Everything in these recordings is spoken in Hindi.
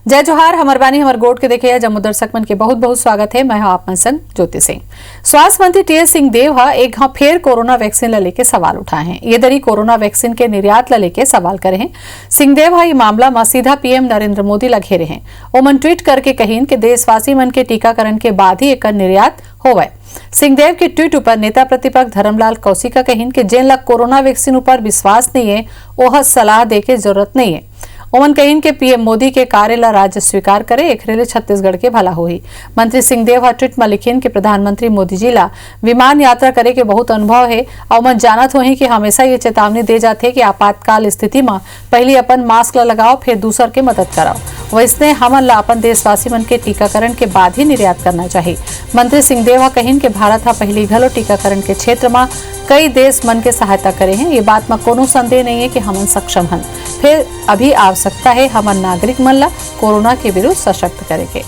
जय जोहार, हमर बानी हमर गोट के देखे जम्मू दर्शक मन के बहुत बहुत स्वागत है। मैं हूं आप मन संग ज्योति सिंह। स्वास्थ्य मंत्री टीएस सिंहदेव एक घाव फेर कोरोना वैक्सीन ला लेके सवाल उठाए हैं। ये दरी कोरोना वैक्सीन के निर्यात ला लेके सवाल करे हैं। सिंहदेव ये मामला में सीधा पीएम नरेंद्र मोदी ला घेरे हैं। ओमन ट्वीट करके कहीन कि देशवासी मन के टीकाकरण के बाद ही एक निर्यात होवे। सिंहदेव के ट्वीट पर नेता प्रतिपक्ष धर्मलाल कौशिक कहीन कि जेन ला कोरोना वैक्सीन पर विश्वास नहीं है ओह सलाह दे के जरूरत नहीं है। ओमन कहीन के पीएम मोदी के कार्य ला राज्य स्वीकार करे एकरे छत्तीसगढ़ के भला होही। मंत्री सिंहदेव ट्वीट में लिखिन कि प्रधानमंत्री मोदी जी ला विमान यात्रा करे के बहुत अनुभव है और मन जानत होही कि हमेशा ये चेतावनी दे जाते कि आपातकाल स्थिति में पहले अपन मास्क ला लगाओ फिर दूसर के मदद कराओ। वैसने हमन ला अपन देशवासी मन के टीकाकरण के बाद ही निर्यात करना चाहिए। मंत्री सिंहदेव कहीन कि भारत पहली घलो टीकाकरण के क्षेत्र में कई देश मन के सहायता करे हैं। ये बात में कोनो संदेह नहीं है कि हमन सक्षम हन। फिर अभी आवश्यकता है हमन नागरिक मन ला कोरोना के विरुद्ध सशक्त करे के।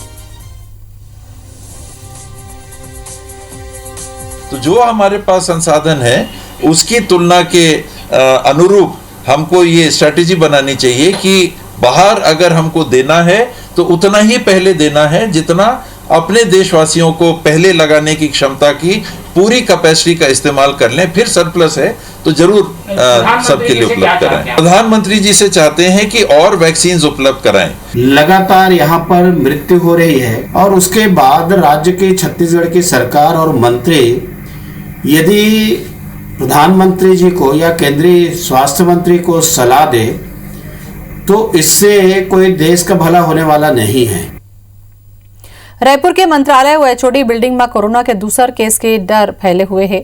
तो जो हमारे पास संसाधन है उसकी तुलना के अनुरूप हमको ये स्ट्रेटेजी बनानी चाहिए कि बाहर अगर हमको देना है तो उतना ही पहले देना है जितना अपने देशवासियों को पहले लगाने की क्षमता की पूरी कैपेसिटी का इस्तेमाल कर लें। फिर सरप्लस है तो जरूर सबके लिए उपलब्ध कराएं। प्रधानमंत्री जी से चाहते हैं कि और वैक्सीन उपलब्ध कराएं। लगातार यहाँ पर मृत्यु हो रही है और उसके बाद राज्य के छत्तीसगढ़ की सरकार और मंत्री यदि प्रधानमंत्री जी को या केंद्रीय स्वास्थ्य मंत्री को सलाह दे तो इससे कोई देश का भला होने वाला नहीं है। रायपुर के मंत्रालय व एचओडी बिल्डिंग में कोरोना के दूसर केस के डर फैले हुए हैं।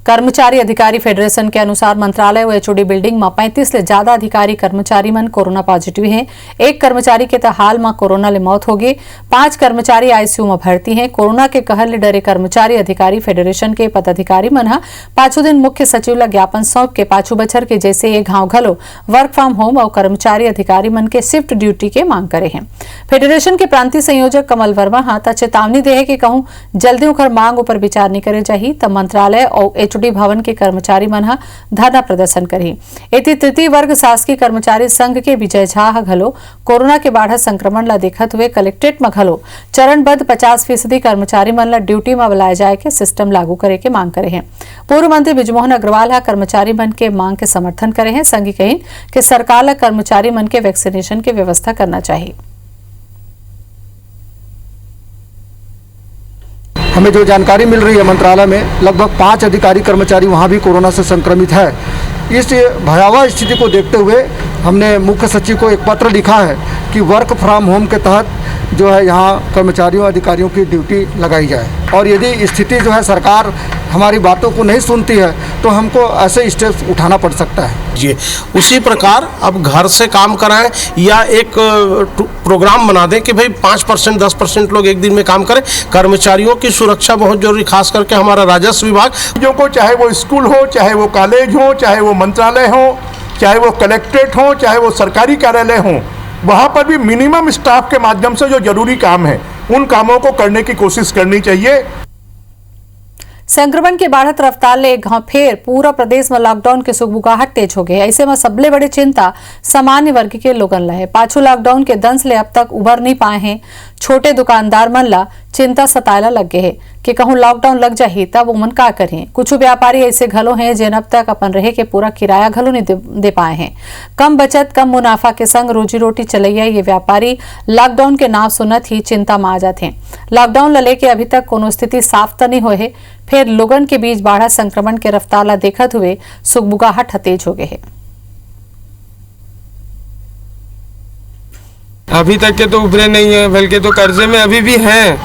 कर्मचारी अधिकारी फेडरेशन के अनुसार मंत्रालय व एचओडी बिल्डिंग में 35 से ज्यादा अधिकारी कर्मचारी मन कोरोना पॉजिटिव हैं। एक कर्मचारी के तो हाल में कोरोना ले मौत हो गई। 5 कर्मचारी आईसीयू में भर्ती हैं। कोरोना के कहर ले डरे कर्मचारी अधिकारी फेडरेशन के पदाधिकारी मन पांचों दिन मुख्य सचिव ला ज्ञापन सौंप के पाछू बछर के जैसे ये घाव घलो वर्क फ्रॉम होम और कर्मचारी अधिकारी मन के शिफ्ट ड्यूटी के मांग करे हैं। फेडरेशन के प्रांतीय संयोजक कमल वर्मा चेतावनी दे है कि कहूं जल्दी उखर मांग ऊपर विचार नहीं करे चाहिए तब मंत्रालय और एचओडी भवन के कर्मचारी मन धरना प्रदर्शन करी। एति तृतीय वर्ग शासकीय कर्मचारी संघ के विजय झा घलो कोरोना के बाढ़ संक्रमण ला देखत हुए कलेक्ट्रेट में घलो चरणबद्ध 50% कर्मचारी मन ला ड्यूटी में बुलाए जाए के सिस्टम लागू करे के मांग करे हैं। पूर्व मंत्री बृजमोहन अग्रवाल कर्मचारी मन के मांग के समर्थन करे हैं। संघ कही कि सरकार ला कर्मचारी मन के वैक्सीनेशन की व्यवस्था करना चाहिए। हमें जो जानकारी मिल रही है मंत्रालय में लगभग 5 अधिकारी कर्मचारी वहां भी कोरोना से संक्रमित है। इस भयावह स्थिति को देखते हुए हमने मुख्य सचिव को एक पत्र लिखा है कि वर्क फ्रॉम होम के तहत जो है यहाँ कर्मचारियों अधिकारियों की ड्यूटी लगाई जाए और यदि स्थिति जो है सरकार हमारी बातों को नहीं सुनती है तो हमको ऐसे स्टेप्स उठाना पड़ सकता है। जी उसी प्रकार अब घर से काम कराएं या एक प्रोग्राम बना दें कि भाई 5% 10% लोग एक दिन में काम करें। कर्मचारियों की सुरक्षा बहुत जरूरी, खास करके हमारा राजस्व विभाग जो को चाहे वो स्कूल हो, चाहे वो कॉलेज हो, चाहे वो मंत्रालय हो, चाहे वो कलेक्ट्रेट हो, चाहे वो सरकारी कार्यालय हो, वहाँ पर भी मिनिमम स्टाफ के माध्यम से जो जरूरी काम है उन कामों को करने की कोशिश करनी चाहिए। संक्रमण के बढ़त रफ्तार ले एक घाव फेर पूरा प्रदेश में लॉकडाउन के सुगबुगाहट तेज हो गए। ऐसे में सबले बड़ी चिंता सामान्य वर्ग के लोगन ला है। पाछू लॉकडाउन के दंश ले अब तक उबर नहीं पाए हैं। छोटे दुकानदार मन ला चिंता सतायला लग गए है कि कहूं लॉकडाउन लग जाही तब उमन का करें। कुछ व्यापारी ऐसे घलो हैं जिन अब तक अपन रहे के पूरा किराया घलो नहीं दे पाए हैं। कम बचत कम मुनाफा के संग रोजी रोटी चलैया ये व्यापारी लॉकडाउन के नाम सुनत ही चिंता में आ जाते हैं। लॉकडाउन ला लेके अभी तक कोनो स्थिति साफ तो नहीं हुए है। फिर लोगन के बीच बढ़ा संक्रमण के रफ्तार ला देखत हुए सुगबुगाहट तेज हो गए है। अभी तक के तो उभरे नहीं है बल्कि तो कर्जे में अभी भी हैं।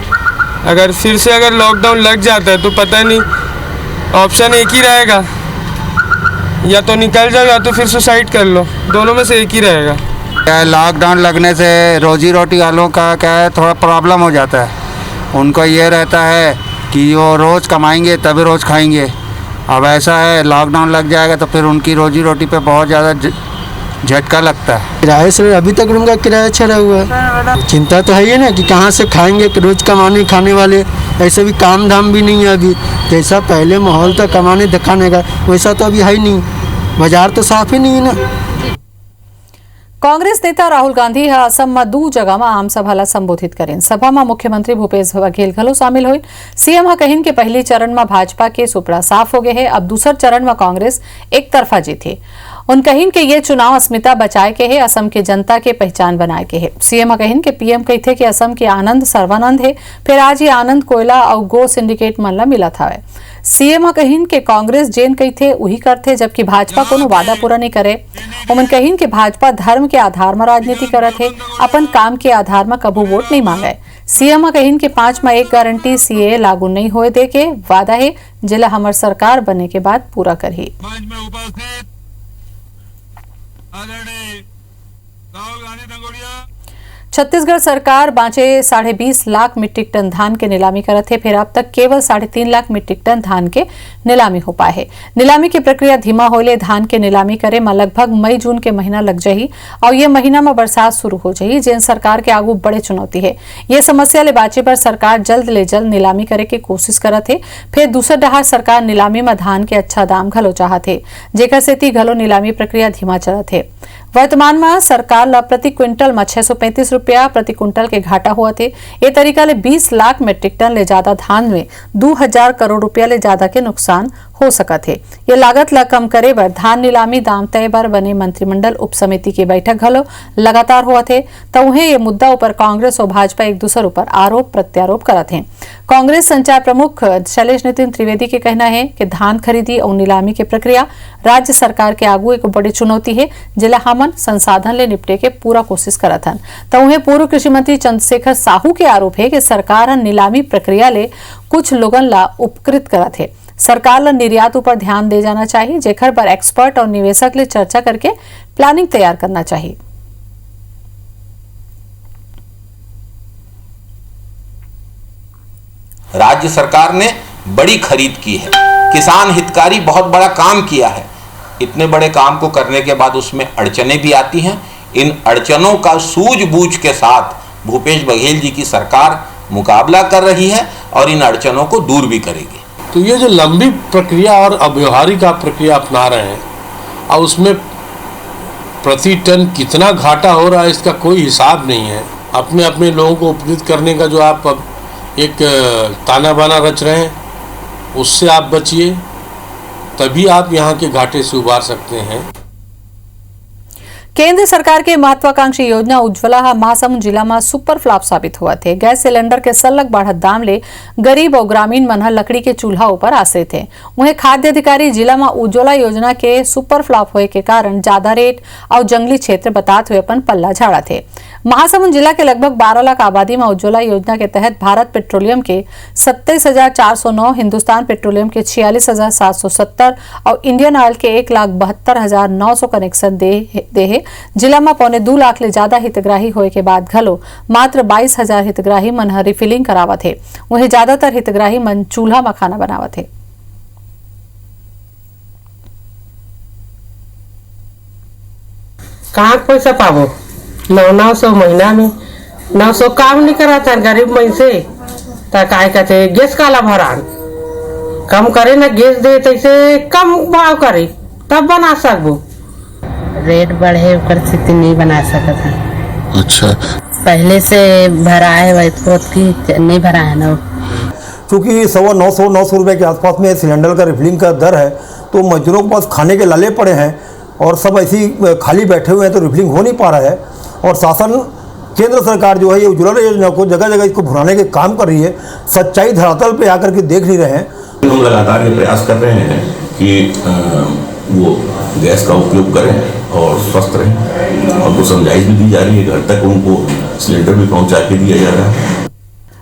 अगर फिर से अगर लॉकडाउन लग जाता है तो पता नहीं, ऑप्शन एक ही रहेगा, या तो निकल जाओ या तो फिर सुसाइड कर लो, दोनों में से एक ही रहेगा। क्या लॉकडाउन लगने से रोजी रोटी वालों का क्या है थोड़ा प्रॉब्लम हो जाता है। उनको ये रहता है कि वो रोज़ कमाएंगे तभी रोज़ खाएंगे। अब ऐसा है लॉकडाउन लग जाएगा तो फिर उनकी रोजी रोटी पे बहुत ज़्यादा झटका लगता है। किराए से अभी तक उनका किराया चढ़ा हुआ है। चिंता तो है ही ना कि कहाँ से खाएंगे, कि रोज कमाने खाने वाले, ऐसे भी काम धाम भी नहीं है। अभी जैसा पहले माहौल था कमाने दिखाने का वैसा तो अभी है ही नहीं। बाजार तो साफ ही नहीं है ना। कांग्रेस नेता राहुल गांधी असम में 2 जगह में आम सभा ला संबोधित करें। सभा में मुख्यमंत्री भूपेश बघेल घलो शामिल हुई। सीएम हा कहिन के पहली चरण में भाजपा के सुपड़ा साफ हो गए है, अब दूसर चरण में कांग्रेस एक तरफा जीती। उन कहिन के ये चुनाव अस्मिता बचाए के है, असम के जनता के पहचान बनाए के है। सीएम हा कहिन के पीएम कहते कि असम के आनंद सर्वानंद है, फिर आज ये आनंद कोयला और गो सिंडिकेट मन ला मिला था। सीएम कहिन के कांग्रेस जेन कहते वही करते, जबकि भाजपा कोनो वादा पूरा नहीं करे। उमन कहिन के भाजपा धर्म के आधार में राजनीति करत है, अपन काम के आधार में कबू वोट नहीं मांगे। सीएम कहिन के 5 में 1 गारंटी सीए लागू नहीं होए दे के वादा है, जिला हमार सरकार बने के बाद पूरा करही। छत्तीसगढ़ सरकार बांचे 20.5 लाख मीट्रिक टन धान के नीलामी करत है, फिर अब तक केवल 3.5 लाख मीट्रिक टन धान के नीलामी हो पाए है। नीलामी की प्रक्रिया धीमा होले धान के नीलामी करे में लगभग मई जून के महीना लग जाही और ये महीना में बरसात शुरू हो जाही, जिन सरकार के आगू बड़े चुनौती है। ये समस्या ले बाचे पर सरकार जल्द ले जल्द नीलामी करे के कोशिश करत है। फिर दूसर डहार सरकार नीलामी में धान के अच्छा दाम घलो चाहत है, जेकर सेती घलो नीलामी प्रक्रिया धीमा चलत है। वर्तमान में सरकार ला प्रति क्विंटल में 635 रुपया प्रति क्विंटल के घाटा हुआ थे। ये तरीका ले 20 लाख मीट्रिक टन ले ज्यादा धान में 2000 करोड़ रुपया ले ज्यादा के नुकसान हो सकत है। ये लागत ला कम करे बर धान नीलामी दाम तय बर बने मंत्रिमंडल उप समिति की बैठक घलो लगातार हुआ थे। तो उन्हें ये मुद्दा ऊपर कांग्रेस और भाजपा एक दूसरे ऊपर आरोप प्रत्यारोप करत हैं। कांग्रेस संचार प्रमुख शैलेश नितिन त्रिवेदी के कहना है कि धान खरीदी और नीलामी की प्रक्रिया राज्य सरकार के आगू एक बड़ी चुनौती है, जिला हमन संसाधन ले निपटे के पूरा कोशिश करत हन। तो उन्हें पूर्व कृषि मंत्री चंद्रशेखर साहू के आरोप है कि सरकार नीलामी प्रक्रिया ले कुछ लोगन ला उपकृत करत है। सरकार ला निर्यात ऊपर ध्यान दे जाना चाहिए, जेकर पर एक्सपर्ट और निवेशक ले चर्चा करके प्लानिंग तैयार करना चाहिए। राज्य सरकार ने बड़ी खरीद की है, किसान हितकारी बहुत बड़ा काम किया है। इतने बड़े काम को करने के बाद उसमें अड़चनें भी आती हैं। इन अड़चनों का सूझबूझ के साथ भूपेश बघेल जी की सरकार मुकाबला कर रही है और इन अड़चनों को दूर भी करेगी। तो ये जो लंबी प्रक्रिया और अव्यवहारिक प्रक्रिया अपना रहे हैं और उसमें प्रति टन कितना घाटा हो रहा है इसका कोई हिसाब नहीं है। अपने अपने लोगों को उपकृत करने का जो आप अब एक ताना बाना रच रहे हैं, उससे आप बचिए, तभी आप यहाँ के घाटे से उबार सकते हैं। केंद्र सरकार के महत्वाकांक्षी योजना उज्ज्वला महासमुंद जिला में सुपर फ्लॉप साबित हुआ थे। गैस सिलेंडर के सलग बढ़त दाम ले गरीब और ग्रामीण मन लकड़ी के चूल्हा ऊपर आश्रित थे। वहीं खाद्य अधिकारी जिला में उज्ज्वला योजना के सुपर फ्लॉप होए के कारण ज्यादा रेट और जंगली क्षेत्र बतात हुए अपन पल्ला झाड़ा थे। महासमुंद जिला के लगभग 12 लाख आबादी में उज्ज्वला योजना के तहत भारत पेट्रोलियम के 27,409, हिंदुस्तान पेट्रोलियम के 46,770 और इंडियन ऑयल के 1,72,900 कनेक्शन दे है। जिला में 2.25 लाख ले ज्यादा हितग्राही होए के बाद घलो मात्र 22,000 हितग्राही मन रिफिलिंग करावत है। वहीं ज्यादातर हितग्राही मन चूल्हा में खाना बनावत है। कहाँ पैसा पावो 900 महीना में 900 काम नहीं कराता गरीब मन से काय कहते गैस काला भरान कम करे ना गैस दे तैसे कम भाव करे तब बना सकबो। रेट बढ़े कर स्थिति नहीं बना सकता है। अच्छा, पहले से भरा है वैसे की नहीं भरा है ना, क्योंकि 900 रुपए के आसपास में सिलेंडर का रिफिलिंग का दर है, तो मजदूरों के पास खाने के लाले पड़े हैं और सब ऐसी खाली बैठे हुए हैं, तो रिफिलिंग हो नहीं पा रहा है। और शासन केंद्र सरकार जो है ये उज्ज्वला योजना को जगह जगह इसको भुनाने के काम कर रही है। सच्चाई धरातल पे आकर के देख नहीं रहे हैं। हम लगातार ये प्रयास कर रहे हैं कि वो गैस का उपयोग करें और स्वस्थ रहें, और उनको समझाइश भी दी जा रही है, घर तक उनको सिलेंडर भी पहुंचा के दिया जा रहा है।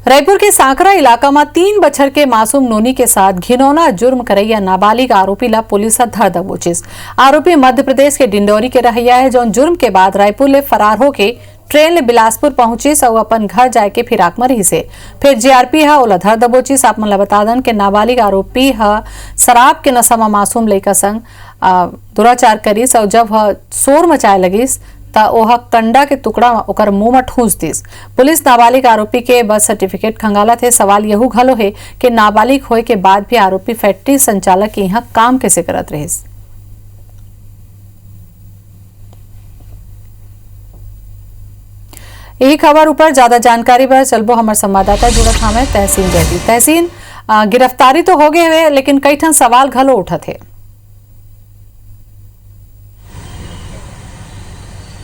रायपुर के सांकरा इलाका में 3 बछर के मासूम नोनी के साथ घिनौना जुर्म करैया नाबालिग आरोपी ला पुलिस धर दबोचिस। आरोपी मध्य प्रदेश के डिंडौरी के रहैया है, जो जुर्म के बाद रायपुर ले फरार होके ट्रेन ले बिलासपुर पहुंचिस और अपन घर जाए के फिराक में रही से। फिर जीआरपी ओला धर दबोचिस। आप मन बता दन के नाबालिग आरोपी शराब के नशा में मासूम लड़का संग दुराचार करिस और जब शोर मचाए लगिस ता ओहा कंडा के टुकड़ा ओकर मुंह में ठूस दिस। पुलिस नाबालिग आरोपी के बर्थ सर्टिफिकेट खंगाला थे। सवाल यहू घलो है कि नाबालिग होए के बाद भी आरोपी फैक्ट्री संचालक के यहाँ काम कैसे करत रहिस। यही खबर ऊपर ज्यादा जानकारी पर चलबो हमारे संवाददाता जुड़त हमें तहसीन जैदी। तहसीन, गिरफ्तारी तो हो गए हुए लेकिन कई ठन सवाल घलो उठा थे।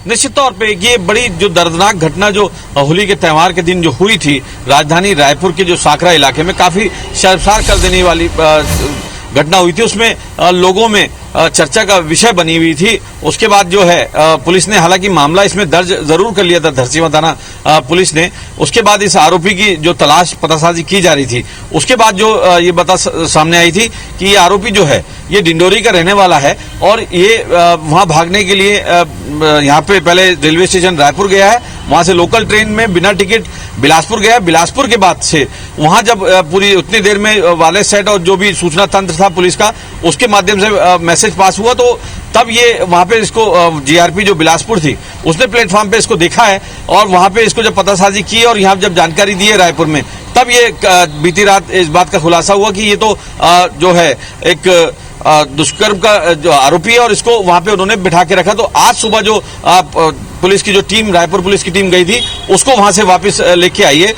निश्चित तौर पे ये बड़ी जो दर्दनाक घटना जो होली के त्यौहार के दिन जो हुई थी राजधानी रायपुर के जो साकरा इलाके में, काफी शर्मसार कर देने वाली घटना हुई थी। उसमें लोगों में चर्चा का विषय बनी हुई थी। उसके बाद जो है पुलिस ने हालांकि मामला इसमें दर्ज जरूर कर लिया था धरसीवां थाना पुलिस ने। उसके बाद इस आरोपी की जो तलाश पतासाजी की जा रही थी, उसके बाद जो ये बता सामने आई थी कि ये आरोपी जो है ये डिंडोरी का रहने वाला है और ये वहां भागने के लिए यहाँ पे पहले रेलवे स्टेशन रायपुर गया है, वहां से लोकल ट्रेन में बिना टिकट बिलासपुर गया। बिलासपुर के बाद से वहां जब पूरी उतनी देर में वायरलेस सेट और जो भी सूचना तंत्र था पुलिस का, उसके माध्यम से मैसेज पास हुआ, तो तब ये वहां पे इसको जीआरपी जो बिलासपुर थी उसने प्लेटफॉर्म पे इसको देखा है और वहां पे इसको जब पतासाजी की और यहाँ जब जानकारी दी है रायपुर में, तब ये बीती रात इस बात का खुलासा हुआ कि ये तो जो है एक दुष्कर्म का जो आरोपी है और इसको वहां पे उन्होंने बिठा के रखा। तो आज सुबह जो पुलिस की जो टीम, रायपुर पुलिस की टीम गई थी, उसको वहां से वापस लेके आई है।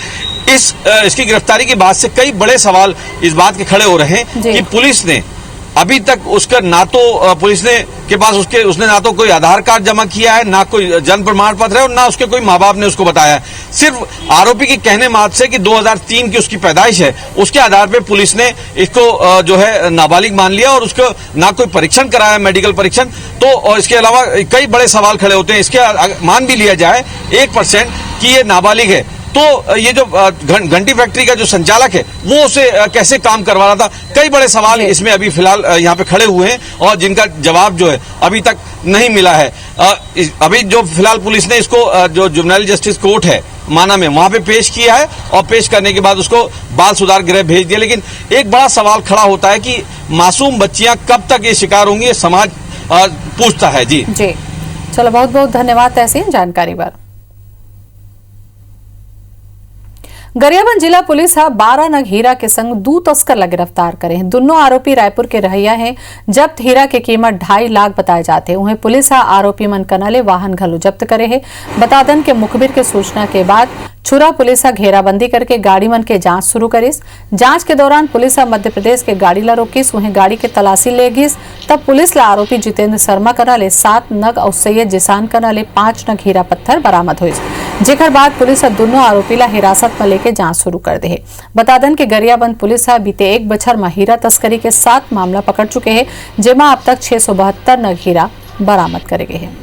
इसकी गिरफ्तारी के बाद से कई बड़े सवाल इस बात के खड़े हो रहे हैं कि पुलिस ने अभी तक उसका ना तो पुलिस ने के पास उसने ना तो कोई आधार कार्ड जमा किया है, ना कोई जन्म प्रमाण पत्र है और ना उसके कोई माँ बाप ने उसको बताया है। सिर्फ आरोपी के कहने मात्र से कि 2003 की उसकी पैदाइश है, उसके आधार पे पुलिस ने इसको जो है नाबालिग मान लिया और उसको ना कोई परीक्षण कराया, मेडिकल परीक्षण। तो और इसके अलावा कई बड़े सवाल खड़े होते हैं। इसके मान भी लिया जाए 1% कि ये नाबालिग है, तो ये जो घंटी फैक्ट्री का जो संचालक है वो उसे कैसे काम करवा रहा था, कई बड़े सवाल इसमें अभी फिलहाल यहाँ पे खड़े हुए हैं और जिनका जवाब जो है अभी तक नहीं मिला है। अभी जो फिलहाल पुलिस ने इसको जो जुवेनाइल जस्टिस कोर्ट है माना में, वहां पे पेश किया है और पेश करने के बाद उसको बाल सुधार गृह भेज दिया। लेकिन एक बड़ा सवाल खड़ा होता है कि मासूम बच्चियां कब तक ये शिकार होंगी, ये समाज पूछता है। जी चलो, बहुत बहुत धन्यवाद तहसीन जानकारी पर। गरियाबंद जिला पुलिस 12 नग हीरा के संग 2 तस्कर ला गिरफ्तार करे हैं। दोनों आरोपी रायपुर के रहैया हैं। जब्त हीरा के कीमत 2.5 लाख बताए जाते हैं। उन्हें पुलिस आरोपी मन कनाले वाहन घलो जब्त करे है। बता दन के मुखबिर के सूचना के बाद छुरा पुलिस घेराबंदी करके गाड़ी मन के जांच शुरू करिस। जांच के दौरान पुलिस मध्य प्रदेश के गाड़ी ला रोकिस, उन्हें गाड़ी के तलाशी ले गिस। तब पुलिस ला आरोपी जितेंद्र शर्मा कनाले 7 नग और सैयद जिसान कनाले 5 नग हीरा पत्थर बरामद हुई, जेकर बाद पुलिस दोनों आरोपी ला हिरासत में लेके जांच शुरू कर दे है। बता दन के गरियाबंद पुलिस बीते 1 बछर में हीरा तस्करी के 7 मामला पकड़ चुके हैं, जेमा अब तक 672 नग हीरा बरामद करे गए हैं।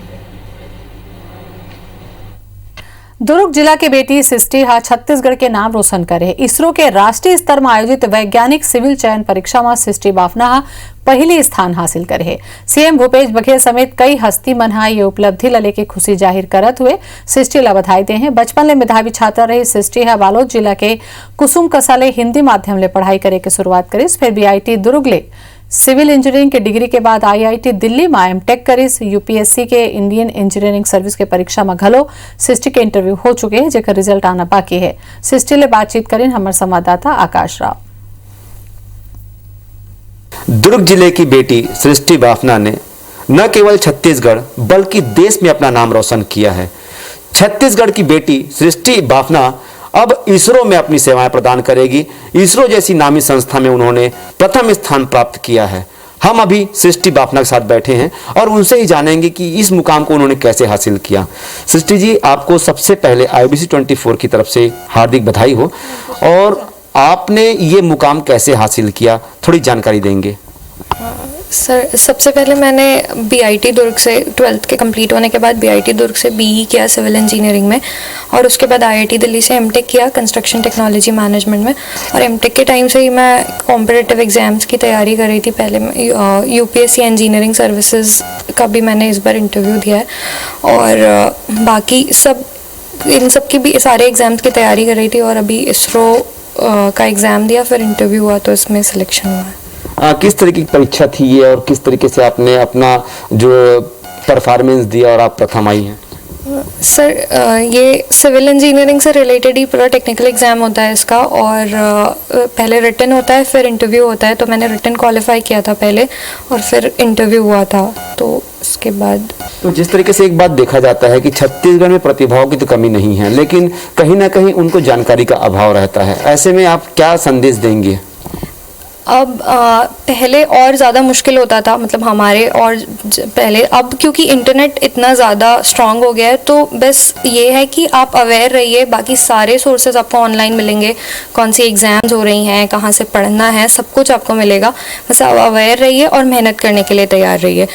दुर्ग जिला के बेटी सृष्टि छत्तीसगढ़ के नाम रोशन करे। इसरो के राष्ट्रीय स्तर में आयोजित वैज्ञानिक सिविल चयन परीक्षा में सृष्टि बाफना पहली स्थान हासिल करे। सीएम भूपेश बघेल समेत कई हस्ती मन ये उपलब्धि ला लेके खुशी जाहिर करत हुए सृष्टि ला बधाई दे हैं। बचपन ले मेधावी छात्रा रही सृष्टि बालोद जिला के कुसुम कसा ले हिंदी माध्यम ले पढ़ाई करे के शुरुआत करिस। फिर बीआईटी दुर्ग ले सिविल इंजीनियरिंग के डिग्री के बाद आईआईटी दिल्ली में एमटेक करिस। यूपीएससी के इंडियन इंजीनियरिंग सर्विस के परीक्षा में घलो सृष्टि के इंटरव्यू हो चुके हैं, जेकर रिजल्ट आना बाकी है। सृष्टि ले बातचीत करें हमारे संवाददाता आकाश राव। दुर्ग जिले की बेटी सृष्टि बाफना ने न केवल छत्तीसगढ़ बल्कि देश में अपना नाम रोशन किया है। छत्तीसगढ़ की बेटी सृष्टि बाफना अब इसरो में अपनी सेवाएं प्रदान करेगी। इसरो जैसी नामी संस्था में उन्होंने प्रथम स्थान प्राप्त किया है। हम अभी सृष्टि बाफना के साथ बैठे हैं और उनसे ही जानेंगे कि इस मुकाम को उन्होंने कैसे हासिल किया। सृष्टि जी, आपको सबसे पहले IBC 24 की तरफ से हार्दिक बधाई हो। और आपने ये मुकाम कैसे हासिल किया, थोड़ी जानकारी देंगे? सर, सबसे पहले मैंने बीआईटी दुर्ग से 12th के कंप्लीट होने के बाद बीआईटी दुर्ग से BE किया सिविल इंजीनियरिंग में और उसके बाद IIT दिल्ली से एमटेक किया कंस्ट्रक्शन टेक्नोलॉजी मैनेजमेंट में। और एमटेक के टाइम से ही मैं कॉम्पिटिटिव एग्जाम्स की तैयारी कर रही थी। पहले यूपीएससी इंजीनियरिंग सर्विसेज का भी मैंने इस बार इंटरव्यू दिया है और बाकी सब इन सब की भी सारे एग्जाम्स की तैयारी कर रही थी और अभी इसरो का एग्ज़ाम दिया, फिर इंटरव्यू हुआ तो इसमें सिलेक्शन हुआ है। किस तरीके की परीक्षा थी ये और किस तरीके से आपने अपना जो परफॉर्मेंस दिया और आप प्रथम आई हैं? सर, ये सिविल इंजीनियरिंग से रिलेटेड ही पूरा टेक्निकल एग्ज़ाम होता है इसका और पहले रिटन होता है फिर इंटरव्यू होता है। तो मैंने रिटन क्वालिफाई किया था पहले और फिर इंटरव्यू हुआ था, तो उसके बाद तो जिस तरीके से एक बात देखा जाता है कि छत्तीसगढ़ में प्रतिभाओं की तो कमी नहीं है, लेकिन कहीं ना कहीं उनको जानकारी का अभाव रहता है। ऐसे में आप क्या संदेश देंगे? अब पहले और ज़्यादा मुश्किल होता था, मतलब हमारे और पहले, अब क्योंकि इंटरनेट इतना ज़्यादा स्ट्रांग हो गया है तो बस ये है कि आप अवेयर रहिए, बाकी सारे सोर्सेज आपको ऑनलाइन मिलेंगे, कौन सी एग्ज़ाम्स हो रही हैं, कहाँ से पढ़ना है, सब कुछ आपको मिलेगा। बस आप अवेयर रहिए और मेहनत करने के लिए तैयार रहिए।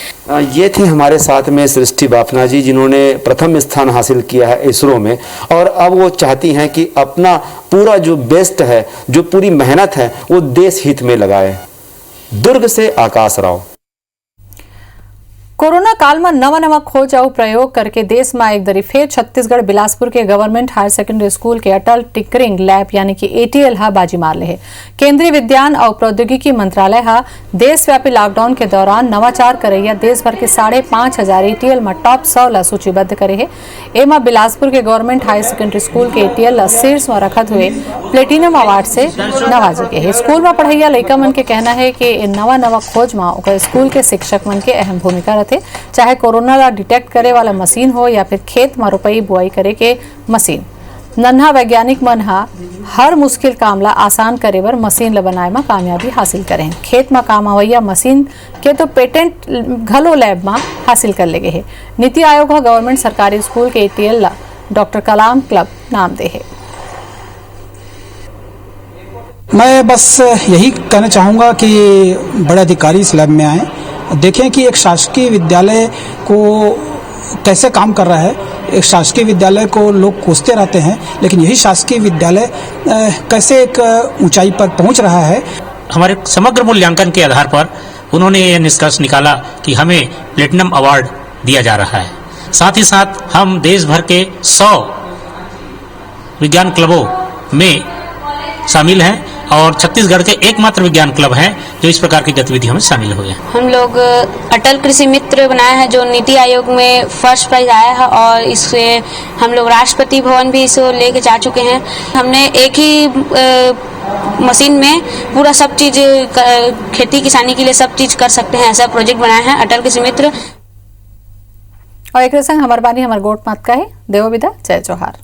ये थी हमारे साथ में सृष्टि बाफना जी, जिन्होंने प्रथम स्थान हासिल किया है इसरो में, और अब वो चाहती हैं कि अपना पूरा जो बेस्ट है, जो पूरी मेहनत है, वो देश हित में लगाए। दुर्ग से आकाश राव। कोरोना काल में नवा नवा खोज और प्रयोग करके देश में एक दरी फेर छत्तीसगढ़ बिलासपुर के गवर्नमेंट हायर सेकेंडरी स्कूल के अटल टिंकरिंग लैब यानी कि ATL हा बाजी मार ले है। केंद्रीय विज्ञान और प्रौद्योगिकी मंत्रालय हा देशव्यापी लॉकडाउन के दौरान नवाचार करैया देश भर के 5,500 ATL में टॉप 100 ला सूचीबद्ध करे है। एमा बिलासपुर के गवर्नमेंट हायर सेकेंडरी स्कूल के ATL ला शीर्ष में रखत हुए प्लेटिनम अवार्ड से नवाजे गए है। स्कूल में पढ़ैया लइका मन के कहना है कि नवा नवा खोज में ओकर स्कूल के शिक्षक मन के अहम भूमिका रहते, चाहे कोरोना ला डिटेक्ट करे वाला मशीन हो या फिर खेत में रोपाई बुआई करे के मशीन। नन्हा वैज्ञानिक मन हर मुश्किल काम ला आसान करे बर मशीन ला बनाए में कामयाबी हासिल करें। खेत में काम आवैया मशीन के तो पेटेंट घलो लैब में हासिल कर ले गए है। नीति आयोग गवर्नमेंट सरकारी स्कूल के ATL ला डॉक्टर कलाम क्लब नाम दे है। मैं बस यही कहना चाहूँगा कि बड़े अधिकारी इस लैब में आए, देखें कि एक शासकीय विद्यालय को कैसे काम कर रहा है। एक शासकीय विद्यालय को लोग कोसते रहते हैं, लेकिन यही शासकीय विद्यालय कैसे एक ऊंचाई पर पहुंच रहा है। हमारे समग्र मूल्यांकन के आधार पर उन्होंने ये निष्कर्ष निकाला कि हमें प्लेटिनम अवार्ड दिया जा रहा है। साथ ही साथ हम देश भर के 100 विज्ञान क्लबों में शामिल हैं और छत्तीसगढ़ के एकमात्र विज्ञान क्लब हैं जो इस प्रकार की गतिविधियों में शामिल हुए हैं। हम लोग अटल कृषि मित्र बनाए हैं जो नीति आयोग में फर्स्ट प्राइज आया है, और इससे हम लोग राष्ट्रपति भवन भी इसको लेके जा चुके हैं। हमने एक ही मशीन में पूरा सब चीज खेती किसानी के लिए सब चीज कर सकते हैं, ऐसा प्रोजेक्ट बनाए हैं अटल कृषि मित्र। और एक संग हमार बानी हमार गोट मात का है देवो विदा, जय जोहार।